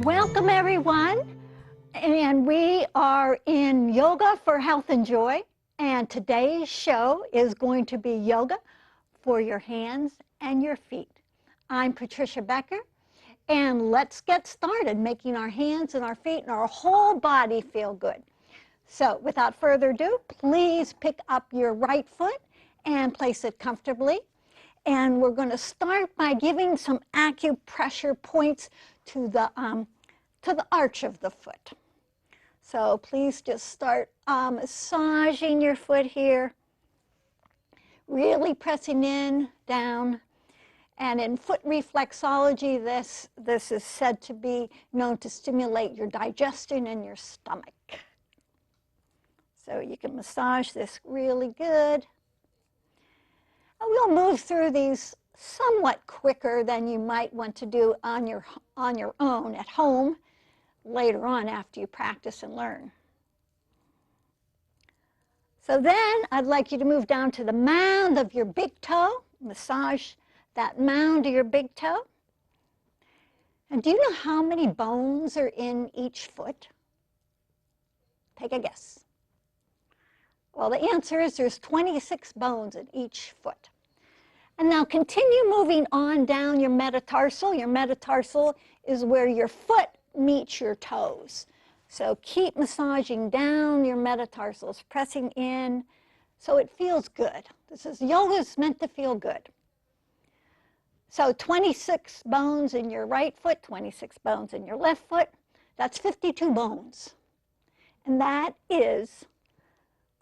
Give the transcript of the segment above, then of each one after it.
Welcome everyone, and we are in Yoga for Health and Joy, and today's show is going to be yoga for your hands and your feet. I'm Patricia Becker, and let's get started making our hands and our feet and our whole body feel good. So without further ado, please pick up your right foot and place it comfortably. And we're going to start by giving some acupressure points to the arch of the foot. So please just start massaging your foot here, really pressing in, down. And in foot reflexology, this is said to be known to stimulate your digestion and your stomach. So you can massage this really good. And we'll move through these somewhat quicker than you might want to do on your own at home later on after you practice and learn. So then I'd like you to move down to the mound of your big toe. Massage that mound of your big toe. And do you know how many bones are in each foot? Take a guess. Well, the answer is there's 26 bones in each foot. And now continue moving on down your metatarsal. Your metatarsal is where your foot meets your toes. So keep massaging down your metatarsals, pressing in so it feels good. Yoga is meant to feel good. So 26 bones in your right foot, 26 bones in your left foot. That's 52 bones. And that is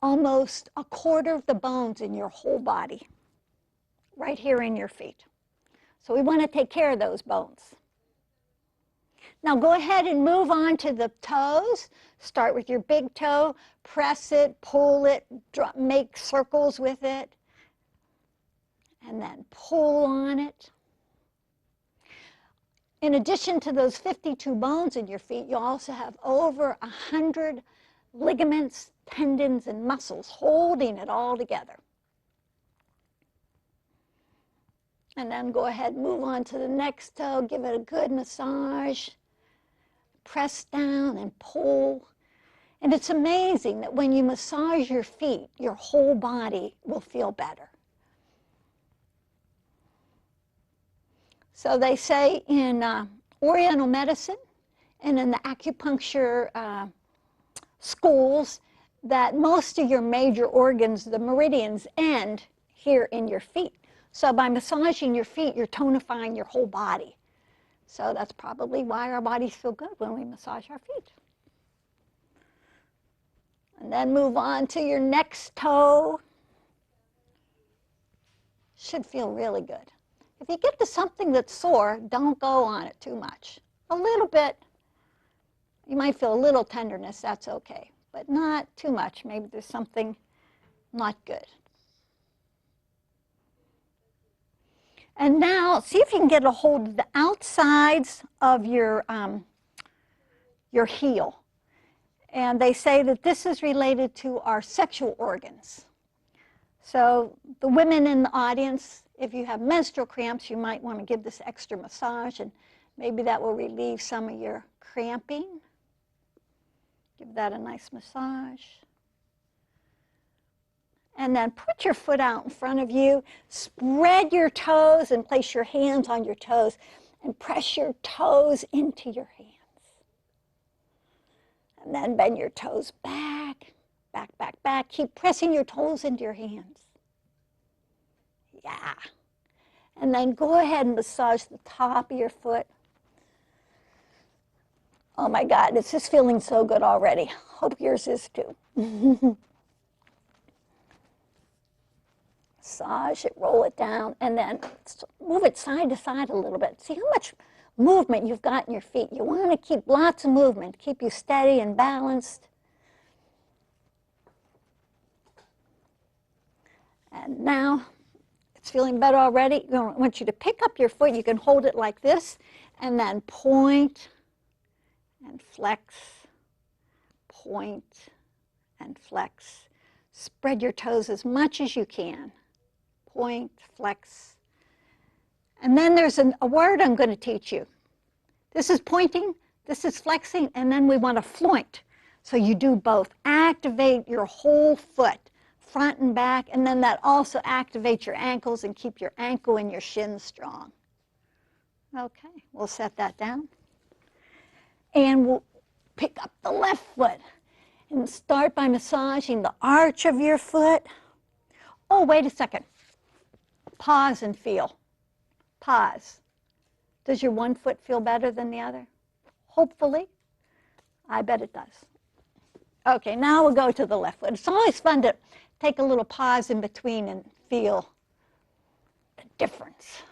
almost a quarter of the bones in your whole body, right here in your feet. So we want to take care of those bones. Now go ahead and move on to the toes. Start with your big toe, press it, pull it, make circles with it, and then pull on it. In addition to those 52 bones in your feet, you also have over 100 ligaments, tendons, and muscles holding it all together. And then go ahead and move on to the next toe, give it a good massage. Press down and pull. And it's amazing that when you massage your feet, your whole body will feel better. So they say in Oriental medicine and in the acupuncture schools that most of your major organs, the meridians, end here in your feet. So by massaging your feet, you're tonifying your whole body. So that's probably why our bodies feel good when we massage our feet. And then move on to your next toe. Should feel really good. If you get to something that's sore, don't go on it too much. A little bit. You might feel a little tenderness, that's okay. But not too much. Maybe there's something not good. And now, see if you can get a hold of the outsides of your heel. And they say that this is related to our sexual organs. So the women in the audience, if you have menstrual cramps, you might want to give this extra massage, and maybe that will relieve some of your cramping. Give that a nice massage. And then put your foot out in front of you, spread your toes and place your hands on your toes and press your toes into your hands. And then bend your toes back, back, back, back. Keep pressing your toes into your hands. Yeah. And then go ahead and massage the top of your foot. Oh my God, it's just feeling so good already. Hope yours is too. Massage it, roll it down, and then move it side to side a little bit. See how much movement you've got in your feet. You want to keep lots of movement, keep you steady and balanced. And now it's feeling better already. I want you to pick up your foot. You can hold it like this, and then point and flex, point and flex. Spread your toes as much as you can. Point, flex. And then there's a word I'm going to teach you. This is pointing This is flexing, and then we want to floint. So you do both. Activate your whole foot, front and back, and then that also activates your ankles and keep your ankle and your shin strong. Okay, we'll set that down. And we'll pick up the left foot and start by massaging the arch of your foot. Oh, wait a second. Pause and feel. Pause. Does your one foot feel better than the other? Hopefully. I bet it does. Okay, now we'll go to the left foot. It's always fun to take a little pause in between and feel the difference.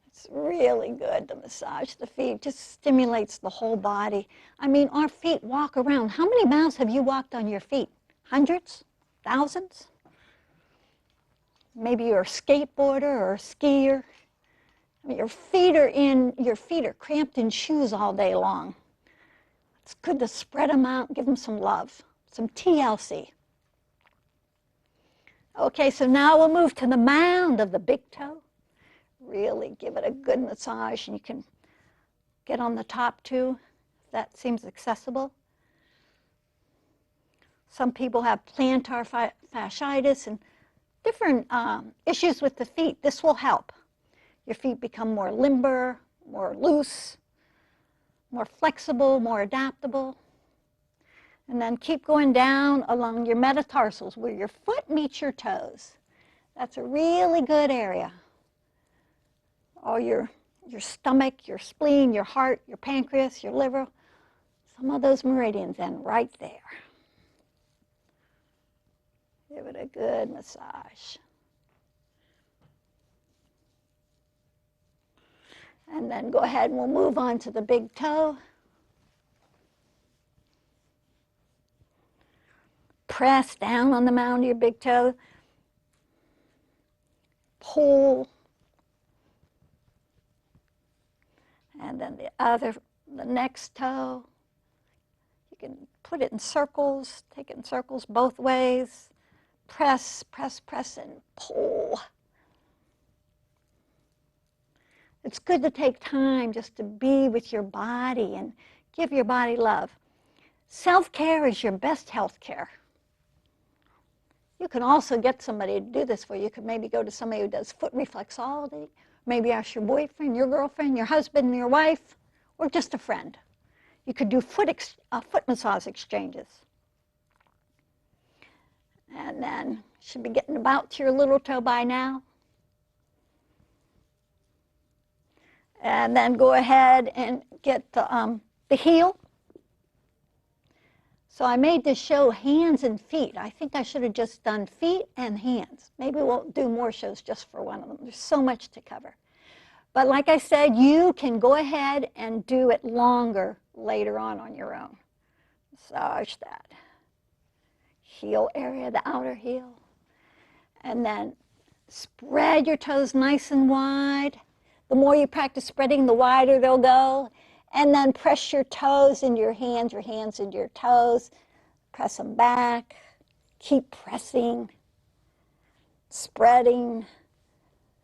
It's really good to massage the feet. Just stimulates the whole body. I mean, our feet walk around. How many miles have you walked on your feet? Hundreds? Thousands? Maybe you're a skateboarder or a skier. I mean, your feet are cramped in shoes all day long. It's good to spread them out, give them some love, some TLC. Okay, so now we'll move to the mound of the big toe. Really give it a good massage, and you can get on the top too, if that seems accessible. Some people have plantar fasciitis and different issues with the feet. This will help. Your feet become more limber, more loose, more flexible, more adaptable. And then keep going down along your metatarsals where your foot meets your toes. That's a really good area. Or your stomach, your spleen, your heart, your pancreas, your liver. Some of those meridians end right there. Give it a good massage. And then go ahead and we'll move on to the big toe. Press down on the mound of your big toe. Pull. And then the next toe. You can put it in circles, take it in circles both ways. Press, press, press, and pull. It's good to take time just to be with your body and give your body love. Self-care is your best health care. You can also get somebody to do this for you. You could maybe go to somebody who does foot reflexology, maybe ask your boyfriend, your girlfriend, your husband, your wife, or just a friend. You could do foot massage exchanges. And then you should be getting about to your little toe by now. And then go ahead and get the heel. So I made this show hands and feet. I think I should have just done feet and hands. Maybe we'll do more shows just for one of them. There's so much to cover. But like I said, you can go ahead and do it longer later on your own. Massage that heel area, the outer heel. And then spread your toes nice and wide. The more you practice spreading, the wider they'll go. And then press your toes into your hands into your toes. Press them back. Keep pressing, spreading.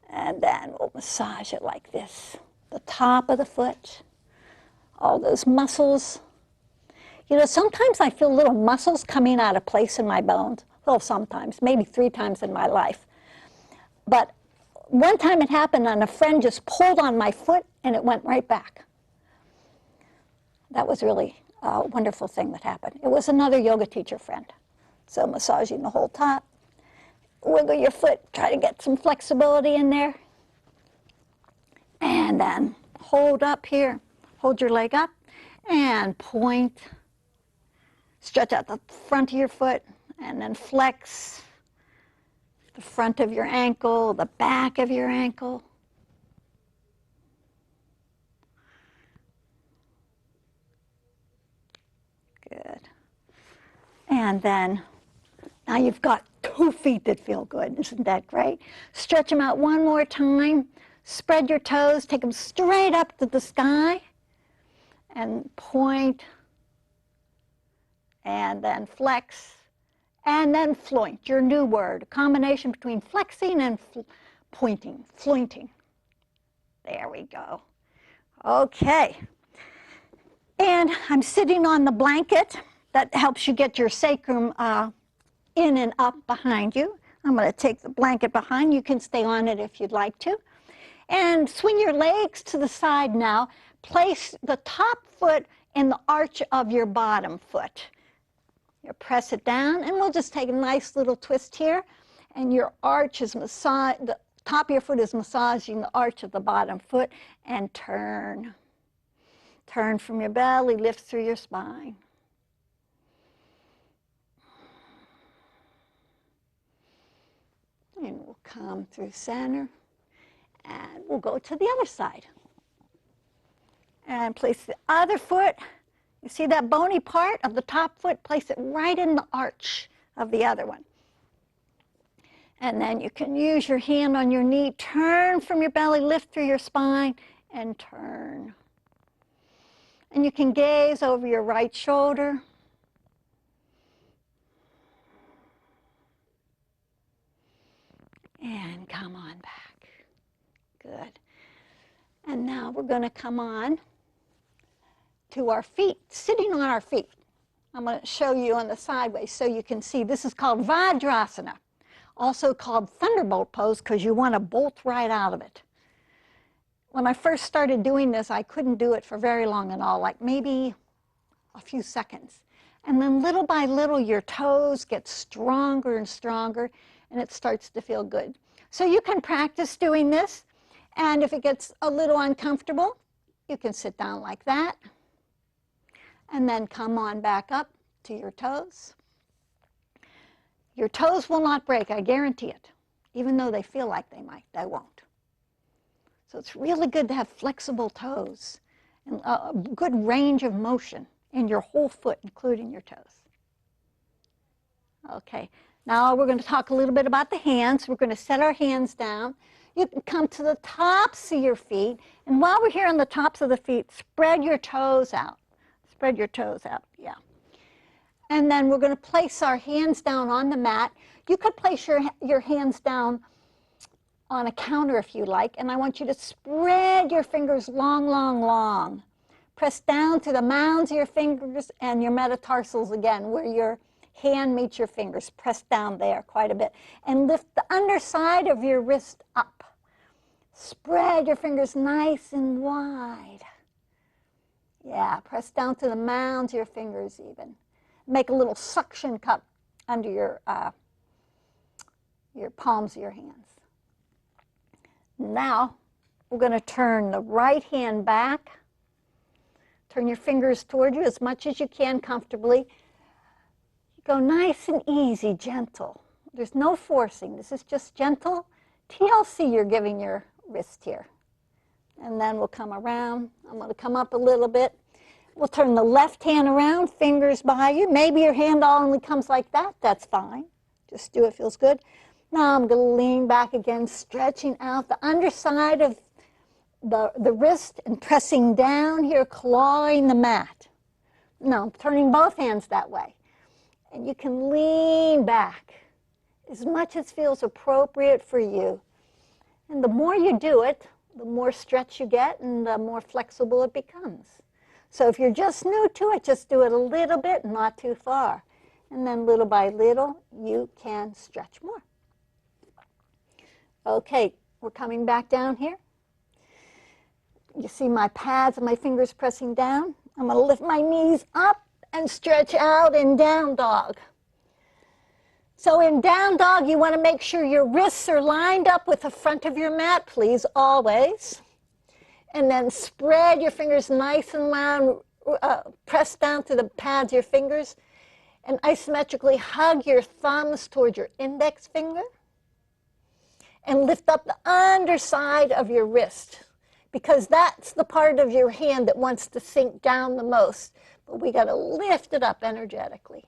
And then we'll massage it like this. The top of the foot, all those muscles. You know, sometimes I feel little muscles coming out of place in my bones. Well, sometimes, maybe 3 times in my life. But one time it happened and a friend just pulled on my foot and it went right back. That was really a wonderful thing that happened. It was another yoga teacher friend. So massaging the whole top. Wiggle your foot, try to get some flexibility in there. And then hold up here. Hold your leg up and point. Stretch out the front of your foot and then flex the front of your ankle, the back of your ankle. Good. And then now you've got 2 feet that feel good. Isn't that great? Stretch them out one more time. Spread your toes. Take them straight up to the sky. And point. And then flex. And then floint, your new word. A combination between flexing and pointing, flointing. There we go. Okay. And I'm sitting on the blanket that helps you get your sacrum in and up behind you. I'm going to take the blanket behind. You can stay on it if you'd like to. And swing your legs to the side now. Place the top foot in the arch of your bottom foot. You press it down, and we'll just take a nice little twist here. And your arch is the top of your foot is massaging the arch of the bottom foot, and turn. Turn from your belly, lift through your spine. And we'll come through center, and we'll go to the other side. And place the other foot, you see that bony part of the top foot, place it right in the arch of the other one. And then you can use your hand on your knee, turn from your belly, lift through your spine, and turn. And you can gaze over your right shoulder. And come on back. Good. And now we're going to come on to our feet, sitting on our feet. I'm going to show you on the sideways so you can see. This is called Vajrasana, also called Thunderbolt pose, because you want to bolt right out of it. When I first started doing this, I couldn't do it for very long at all, like maybe a few seconds. And then little by little, your toes get stronger and stronger, and it starts to feel good. So you can practice doing this, and if it gets a little uncomfortable, you can sit down like that, and then come on back up to your toes. Your toes will not break, I guarantee it. Even though they feel like they might, they won't. So it's really good to have flexible toes and a good range of motion in your whole foot, including your toes. Okay, now we're going to talk a little bit about the hands. We're going to set our hands down. You can come to the tops of your feet, and while we're here on the tops of the feet, spread your toes out. Spread your toes out, yeah. And then we're going to place our hands down on the mat. You could place your hands down on a counter if you like, and I want you to spread your fingers long, long, long. Press down to the mounds of your fingers and your metatarsals again, where your hand meets your fingers. Press down there quite a bit. And lift the underside of your wrist up. Spread your fingers nice and wide. Yeah, press down to the mounds of your fingers even. Make a little suction cup under your palms of your hands. Now, we're going to turn the right hand back. Turn your fingers toward you as much as you can comfortably. Go nice and easy, gentle. There's no forcing. This is just gentle TLC you're giving your wrist here. And then we'll come around. I'm going to come up a little bit. We'll turn the left hand around, fingers behind you. Maybe your hand only comes like that. That's fine. Just do it, feels good. Now I'm going to lean back again, stretching out the underside of the wrist and pressing down here, clawing the mat. No, turning both hands that way. And you can lean back as much as feels appropriate for you. And the more you do it, the more stretch you get and the more flexible it becomes. So if you're just new to it, just do it a little bit, not too far. And then little by little, you can stretch more. Okay, we're coming back down here. You see my pads and my fingers pressing down. I'm going to lift my knees up and stretch out in down dog. So in down dog, you want to make sure your wrists are lined up with the front of your mat, please, always. And then spread your fingers nice and loud. Press down to the pads of your fingers. And isometrically hug your thumbs towards your index finger. And lift up the underside of your wrist, because that's the part of your hand that wants to sink down the most. But we got to lift it up energetically.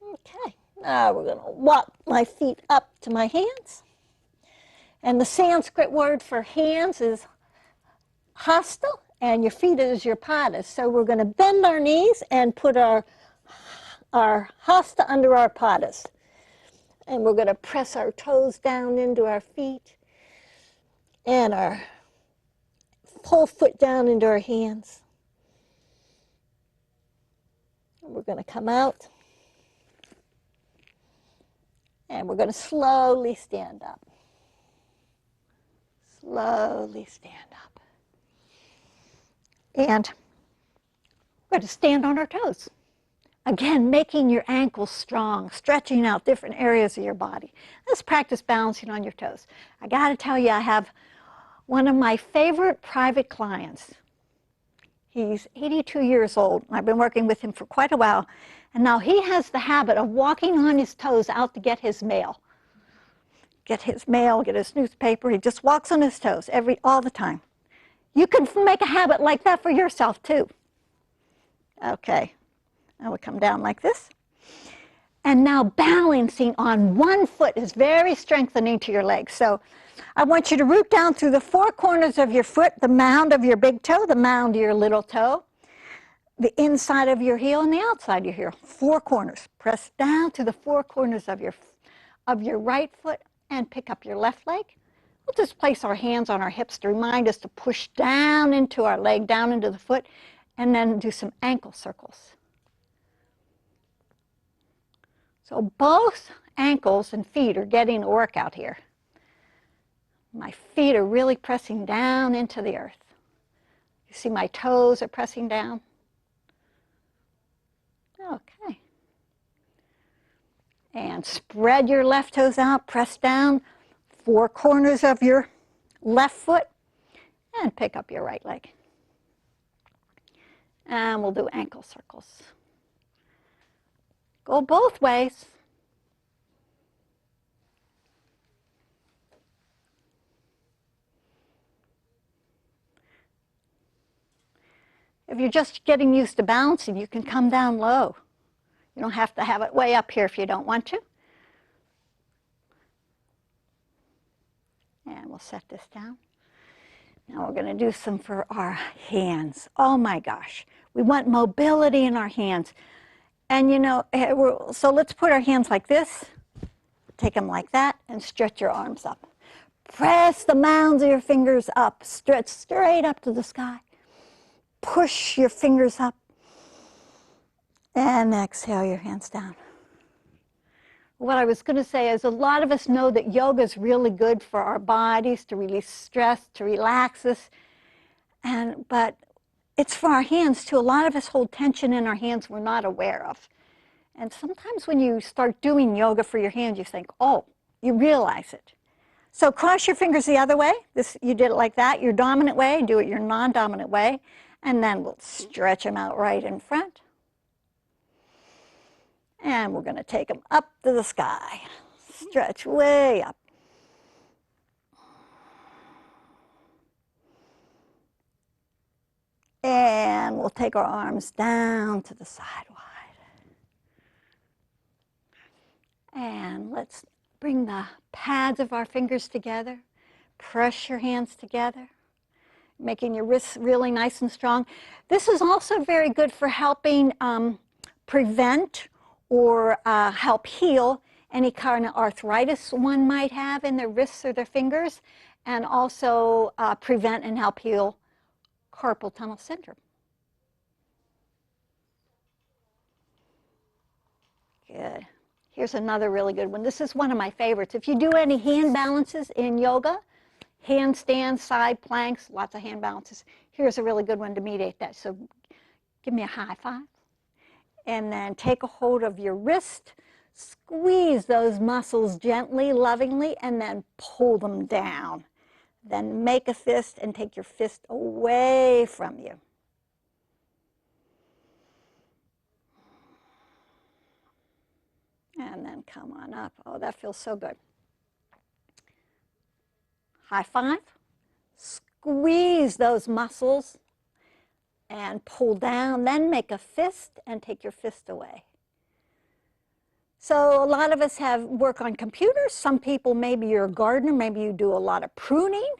Okay, now we're going to walk my feet up to my hands. And the Sanskrit word for hands is hasta, and your feet is your padas. So we're going to bend our knees and put our hasta under our padas. And we're going to press our toes down into our feet and our whole foot down into our hands. And we're going to come out. And we're going to slowly stand up. Slowly stand up. And we're going to stand on our toes. Again, making your ankles strong, stretching out different areas of your body. Let's practice balancing on your toes. I got to tell you, I have one of my favorite private clients. He's 82 years old. I've been working with him for quite a while. And now he has the habit of walking on his toes out to get his mail. Get his mail, get his newspaper. He just walks on his toes all the time. You can make a habit like that for yourself too. Okay. Now we come down like this. And now balancing on one foot is very strengthening to your legs. So I want you to root down through the four corners of your foot, the mound of your big toe, the mound of your little toe, the inside of your heel and the outside of your heel. Four corners. Press down to the four corners of your right foot and pick up your left leg. We'll just place our hands on our hips to remind us to push down into our leg, down into the foot, and then do some ankle circles. So both ankles and feet are getting a workout here. My feet are really pressing down into the earth. You see my toes are pressing down? Okay. And spread your left toes out, press down, four corners of your left foot, and pick up your right leg. And we'll do ankle circles. Go both ways. If you're just getting used to balancing, you can come down low. You don't have to have it way up here if you don't want to. And we'll set this down. Now we're going to do some for our hands. Oh my gosh. We want mobility in our hands. And you know, so let's put our hands like this. Take them like that and stretch your arms up. Press the mounds of your fingers up. Stretch straight up to the sky. Push your fingers up. And exhale your hands down. What I was going to say is a lot of us know that yoga is really good for our bodies, to release stress, to relax us. But it's for our hands too. A lot of us hold tension in our hands we're not aware of. And sometimes when you start doing yoga for your hands, you think, oh, you realize it. So cross your fingers the other way. You did it like that, your dominant way. Do it your non-dominant way. And then we'll stretch them out right in front. And we're going to take them up to the sky. Stretch way up. And we'll take our arms down to the side wide. And let's bring the pads of our fingers together. Press your hands together, making your wrists really nice and strong. This is also very good for helping prevent or help heal any kind of arthritis one might have in their wrists or their fingers, and also prevent and help heal carpal tunnel syndrome. Good. Here's another really good one. This is one of my favorites. If you do any hand balances in yoga, handstands, side planks, lots of hand balances, here's a really good one to mediate that. So give me a high five. And then take a hold of your wrist, squeeze those muscles gently, lovingly, and then pull them down. Then make a fist and take your fist away from you. And then come on up. Oh, that feels so good. High five. Squeeze those muscles and pull down, then make a fist and take your fist away. So a lot of us work on computers. Some people, maybe you're a gardener, maybe you do a lot of pruning.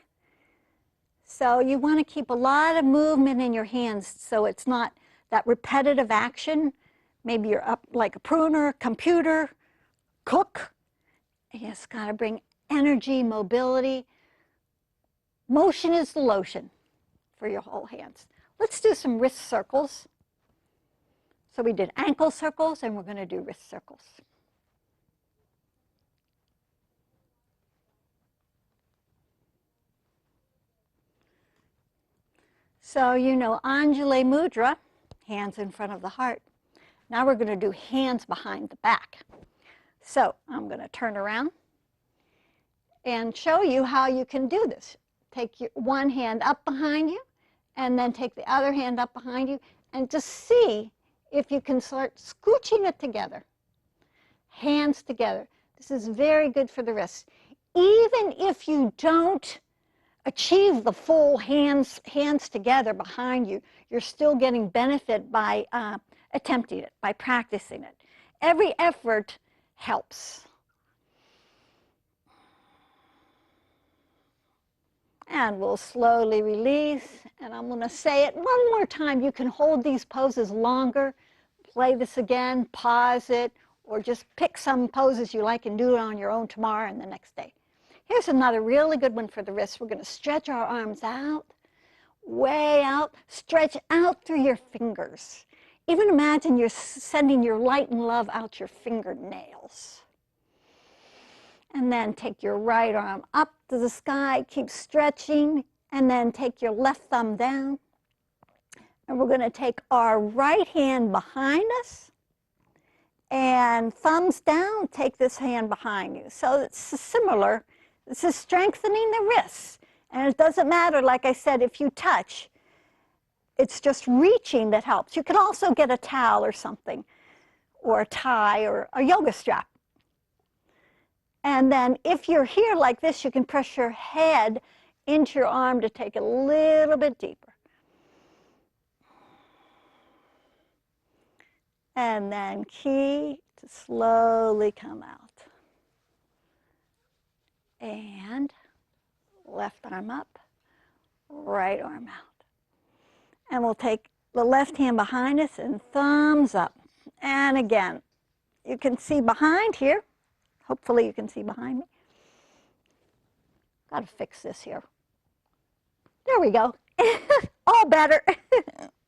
So you want to keep a lot of movement in your hands so it's not that repetitive action. Maybe you're up like a pruner, computer, cook. You just got to bring energy, mobility. Motion is the lotion. for your whole hands. Let's do some wrist circles. So we did ankle circles, and we're going to do wrist circles. So you know Anjali Mudra, hands in front of the heart. Now we're going to do hands behind the back. So I'm going to turn around and show you how you can do this. Take your one hand up behind you, and then take the other hand up behind you, and just see if you can start scooching it together. Hands together. This is very good for the wrists. Even if you don't achieve the full hands together behind you, you're still getting benefit by attempting it, by practicing it. Every effort helps. And we'll slowly release, and I'm going to say it one more time. You can hold these poses longer, play this again, pause it, or just pick some poses you like and do it on your own tomorrow and the next day. Here's another really good one for the wrists. We're going to stretch our arms out, way out, stretch out through your fingers. Even imagine you're sending your light and love out your fingernails. And then take your right arm up to the sky, keep stretching, and then take your left thumb down. And we're going to take our right hand behind us, and thumbs down, take this hand behind you. So it's similar. This is strengthening the wrists. And it doesn't matter, like I said, if you touch. It's just reaching that helps. You can also get a towel or something, or a tie, or a yoga strap. And then if you're here like this, you can press your head into your arm to take it a little bit deeper. And then keep to slowly come out. And left arm up, right arm out. And we'll take the left hand behind us and thumbs up. And again, you can see behind here. Hopefully you can see behind me. Got to fix this here. There we go. All better.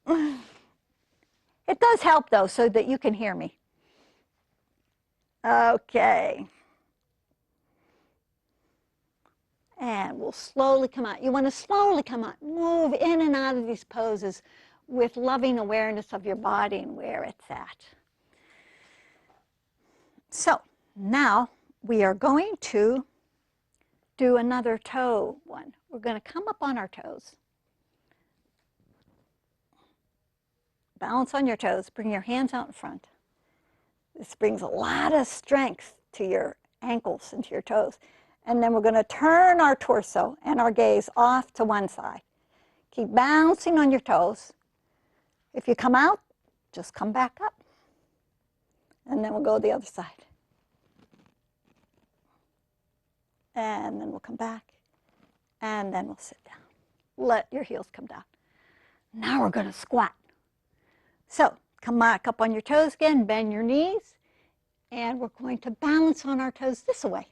It does help, though, so that you can hear me. Okay. And we'll slowly come out. You want to slowly come out. Move in and out of these poses with loving awareness of your body and where it's at. So now we are going to do another toe one. We're going to come up on our toes. Balance on your toes. Bring your hands out in front. This brings a lot of strength to your ankles and to your toes. And then we're going to turn our torso and our gaze off to one side. Keep bouncing on your toes. If you come out, just come back up. And then we'll go the other side. And then we'll come back. And then we'll sit down. Let your heels come down. Now we're going to squat. So come back up on your toes again, bend your knees, and we're going to balance on our toes this way.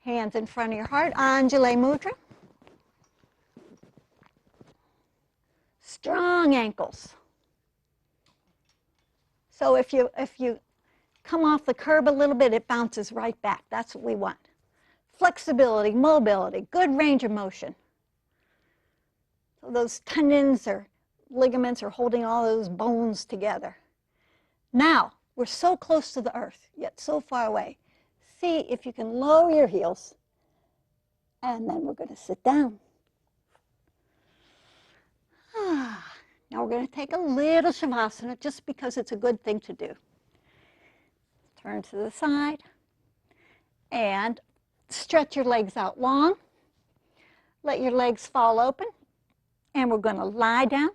Hands in front of your heart, Anjali Mudra. Strong ankles. So if you come off the curb a little bit, it bounces right back. That's what we want. Flexibility, mobility, good range of motion. So those tendons or ligaments are holding all those bones together. Now, we're so close to the earth, yet so far away. See if you can lower your heels, and then we're going to sit down. Now we're going to take a little Shavasana just because it's a good thing to do. Turn to the side and stretch your legs out long. Let your legs fall open, and we're going to lie down.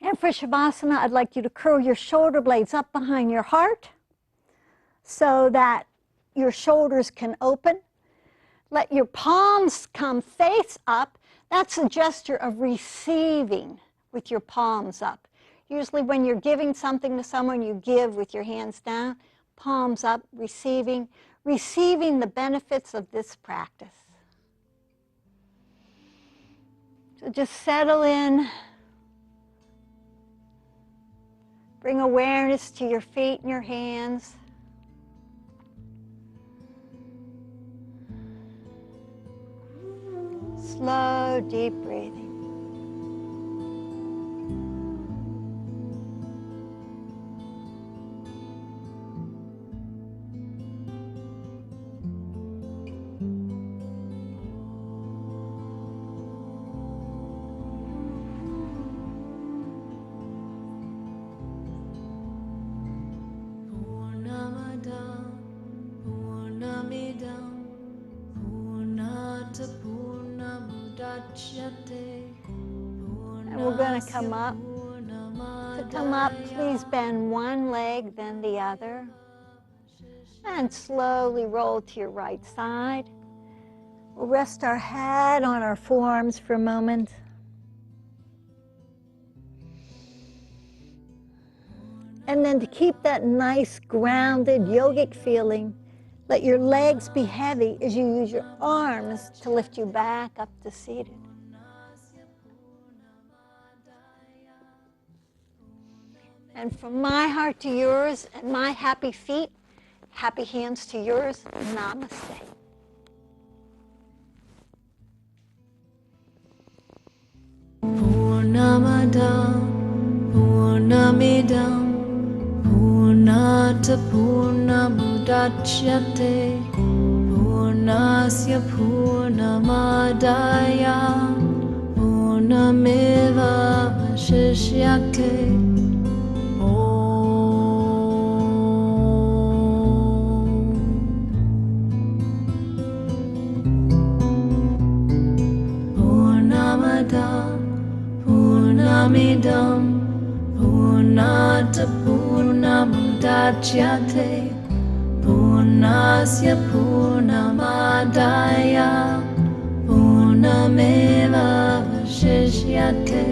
And for Shavasana, I'd like you to curl your shoulder blades up behind your heart so that your shoulders can open. Let your palms come face up. That's a gesture of receiving with your palms up. Usually when you're giving something to someone, you give with your hands down, palms up, receiving the benefits of this practice. So just settle in. Bring awareness to your feet and your hands. Slow, deep breathing. And we're going to come up. To come up, please bend one leg, then the other. And slowly roll to your right side. We'll rest our head on our forearms for a moment. And then to keep that nice, grounded, yogic feeling, let your legs be heavy as you use your arms to lift you back up to seated. And from my heart to yours and my happy feet, happy hands to yours, namaste. Purnamada Purnamidam Purnata Purnamudachyate Purnasya Purnamadaya Purnameva Vashishyate. Purnamidam Purnata Purnamudachyate Purnasya Purnamadaya Purnameva Vashishyate.